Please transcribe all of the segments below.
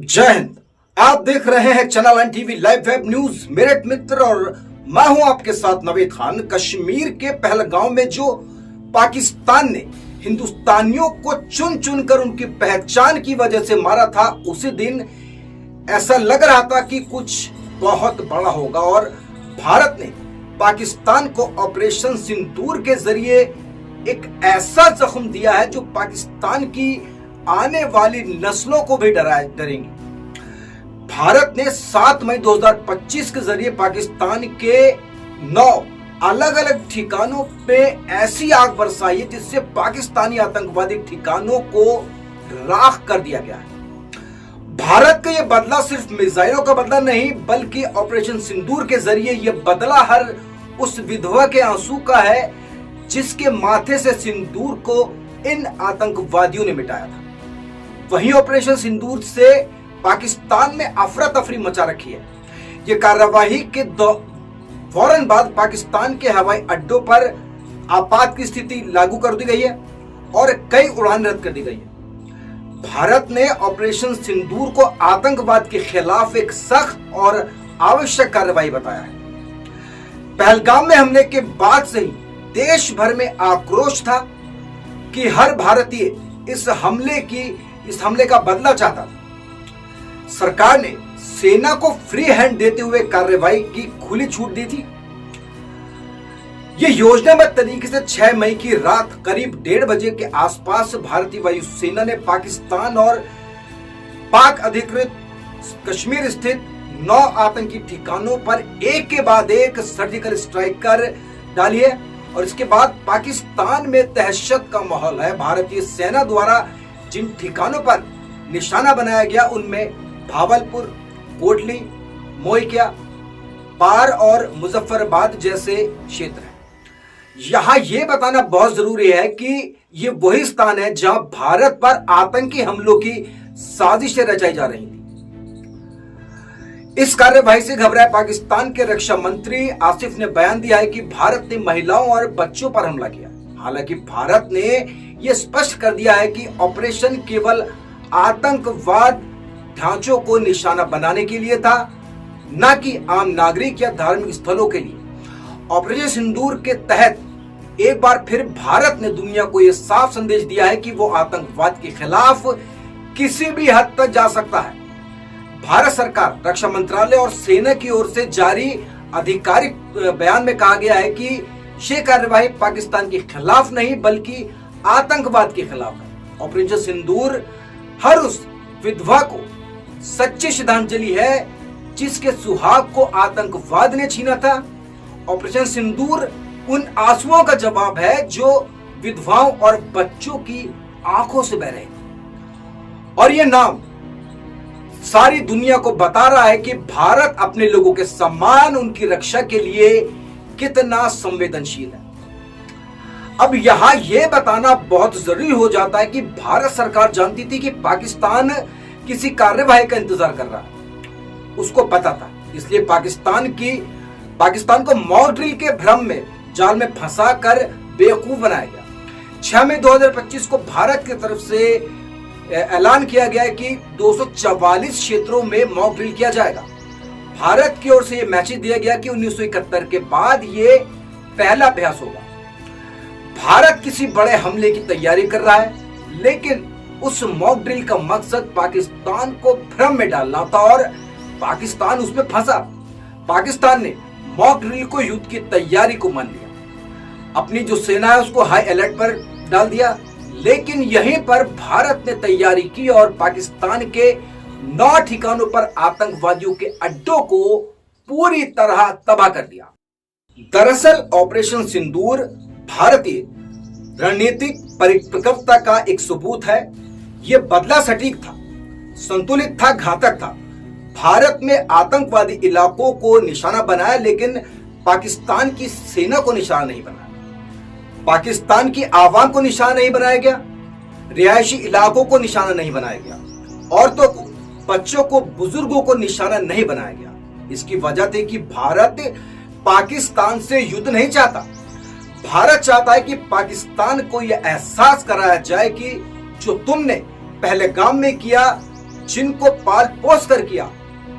जय हिंद। आप देख रहे हैं channel N TV live web news. Meerut मित्र और मैं हूं आपके साथ नवेद खान। कश्मीर के पहलगांव में जो पाकिस्तान ने हिंदुस्तानियों को चुन चुन कर उनकी पहचान की वजह से मारा था, उसी दिन ऐसा लग रहा था कि कुछ बहुत बड़ा होगा और भारत ने पाकिस्तान को ऑपरेशन सिंदूर के जरिए एक ऐसा जख्म दिया है जो पाकिस्तान की आने वाली नस्लों को भी डरेंगी। भारत ने 7 मई 2025 के जरिए पाकिस्तान के 9 अलग अलग ठिकानों पे ऐसी आग बरसाई है जिससे पाकिस्तानी आतंकवादी ठिकानों को राख कर दिया गया है। भारत का यह बदला सिर्फ मिसाइलों का बदला नहीं, बल्कि ऑपरेशन सिंदूर के जरिए यह बदला हर उस विधवा के आंसू का है जिसके माथे से सिंदूर को इन आतंकवादियों ने मिटाया था। वहीं ऑपरेशन सिंदूर से पाकिस्तान में अफरा तफरी मचा रखी है। यह कार्यवाही के फौरन बाद पाकिस्तान के हवाई अड्डों पर आपात की स्थिति लागू कर दी गई है और कई उड़ान रद्द कर दी गई है। भारत ने ऑपरेशन सिंदूर को आतंकवाद के खिलाफ एक सख्त और आवश्यक कार्रवाई बताया है। पहलगाम में हमले के बाद से ही देश भर में आक्रोश था कि हर भारतीय इस हमले का बदला चाहता था। सरकार ने सेना को फ्री हैंड देते हुए कार्रवाई की खुली छूट दी थी। यह योजनाबद्ध तरीके से 6 मई की रात करीब 1:30 बजे के आसपास भारतीय वायुसेना ने पाकिस्तान और पाक अधिकृत कश्मीर स्थित 9 आतंकी ठिकानों पर एक के बाद एक सर्जिकल स्ट्राइक कर डाली है और इसके बाद पाकिस्तान में दहशत का माहौल है। भारतीय सेना द्वारा जिन ठिकानों पर निशाना बनाया गया उनमें भावलपुर, कोटली, मोइकिया, पार और मुजफ्फराबाद जैसे क्षेत्र हैं। यहां यह बताना बहुत जरूरी है कि यह वही स्थान है जहां भारत पर आतंकी हमलों की साजिशें रचाई जा रही थी। इस कार्यवाही से घबराए पाकिस्तान के रक्षा मंत्री आसिफ ने बयान दिया है कि भारत ने महिलाओं और बच्चों पर हमला किया। हालांकि भारत ने यह स्पष्ट कर दिया है कि ऑपरेशन केवल आतंकवाद ढांचों को निशाना बनाने के लिए था, न कि आम नागरिक या धार्मिक स्थलों के लिए। ऑपरेशन सिंदूर के तहत एक बार फिर भारत ने दुनिया को यह साफ संदेश दिया है कि वो आतंकवाद के खिलाफ किसी भी हद तक जा सकता है। भारत सरकार, रक्षा मंत्रालय और सेना की ओर से जारी आधिकारिक बयान में कहा गया है कि ये कार्यवाही पाकिस्तान के खिलाफ नहीं बल्कि आतंकवाद के खिलाफ है। ऑपरेशन सिंदूर हर उस विधवा को सच्ची श्रद्धांजलि है जिसके सुहाग को आतंकवाद ने छीना था। ऑपरेशन सिंदूर उन आंसुओं का जवाब है जो विधवाओं और बच्चों की आंखों से बह रहे थे और यह नाम सारी दुनिया को बता रहा है कि भारत अपने लोगों के सम्मान, उनकी रक्षा के लिए कितना संवेदनशील है। अब यहां यह बताना बहुत जरूरी हो जाता है कि भारत सरकार जानती थी कि पाकिस्तान किसी कार्यवाही का इंतजार कर रहा है। उसको पता था, इसलिए पाकिस्तान को मॉक ड्रिल के भ्रम में जाल में फंसा कर बेवकूफ बनाया गया। 6 मई 2025 को भारत की तरफ से ऐलान किया गया है कि 244 क्षेत्रों में मॉक ड्रिल किया जाएगा। भारत की ओर से यह मैसेज दिया गया कि 1971 के बाद ये पहला अभ्यास होगा। भारत किसी बड़े हमले की तैयारी कर रहा है, लेकिन उस मॉक ड्रिल का मकसद पाकिस्तान को भ्रम में डालना था और पाकिस्तान उसमें फंसा। पाकिस्तान ने मॉक ड्रिल को युद्ध की तैयारी को मान लिया, अपनी जो सेना है उसको हाई अलर्ट पर डाल दिया। लेकिन यहीं पर भारत ने तैयारी की और पाकिस्तान के 9 ठिकानों पर आतंकवादियों के अड्डों को पूरी तरह तबाह कर दिया। दरअसल ऑपरेशन सिंदूर भारतीय रणनीतिक परिपक्वता का एक सबूत है। यह बदला सटीक था, संतुलित था, घातक था। भारत में आतंकवादी इलाकों को निशाना बनाया, लेकिन पाकिस्तान की सेना को निशाना नहीं बनाया। पाकिस्तान की आवाम को निशाना नहीं बनाया गया, रिहायशी इलाकों को निशाना नहीं बनाया गया, औरतों को, बच्चों को, बुजुर्गों को निशाना नहीं बनाया गया। इसकी वजह थी कि भारत पाकिस्तान से युद्ध नहीं चाहता। भारत चाहता है कि पाकिस्तान को यह एहसास कराया जाए कि जो तुमने पहलगाम में किया जिनको पाल पोस कर किया,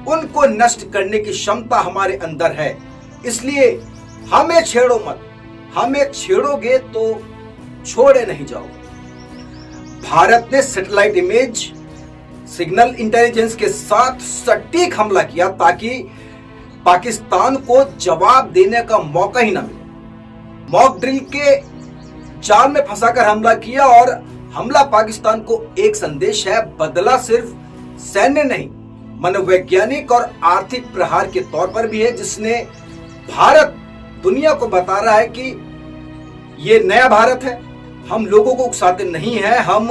उनको नष्ट करने की क्षमता हमारे अंदर है। इसलिए हमें छेड़ो मत, हमें छेड़ोगे तो छोड़े नहीं जाओगे। भारत ने सैटेलाइट इमेज, सिग्नल इंटेलिजेंस के साथ सटीक हमला किया ताकि पाकिस्तान को जवाब देने का मौका ही ना मिले। मॉक ड्रिल के जाल में फंसाकर हमला किया और हमला पाकिस्तान को एक संदेश है, बदला सिर्फ सैन्य नहीं, मनोवैज्ञानिक और आर्थिक प्रहार के तौर पर भी है, जिसने भारत दुनिया को बता रहा है कि ये नया भारत है। हम लोगों को उकसाते नहीं हैं, हम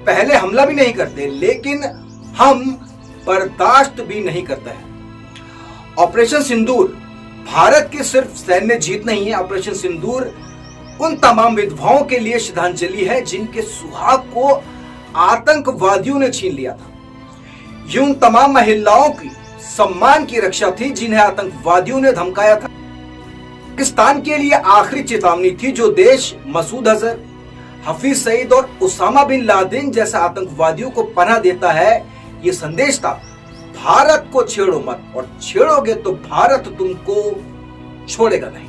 पहले हमला भी नहीं करते, लेकिन हम बर्दाश्त भी नहीं करते हैं। ऑपरेशन सिंदूर भारत की सिर्फ सैन्य जीत नहीं है। ऑपरेशन सिंदूर उन तमाम विधवाओं के लिए श्रद्धांजलि है जिनके सुहाग को आतंकवादियों ने छीन लिया था। ये उन तमाम महिलाओं की सम्मान की रक्षा थी जिन्हें आतंकवादियों ने धमकाया था। पाकिस्तान के लिए आखिरी चेतावनी थी। जो देश मसूद अजहर, हफीज सईद और उसामा बिन लादेन जैसे आतंकवादियों को पनाह देता है, ये संदेश था, भारत को छेड़ो मत, और छेड़ोगे तो भारत तुमको छोड़ेगा नहीं।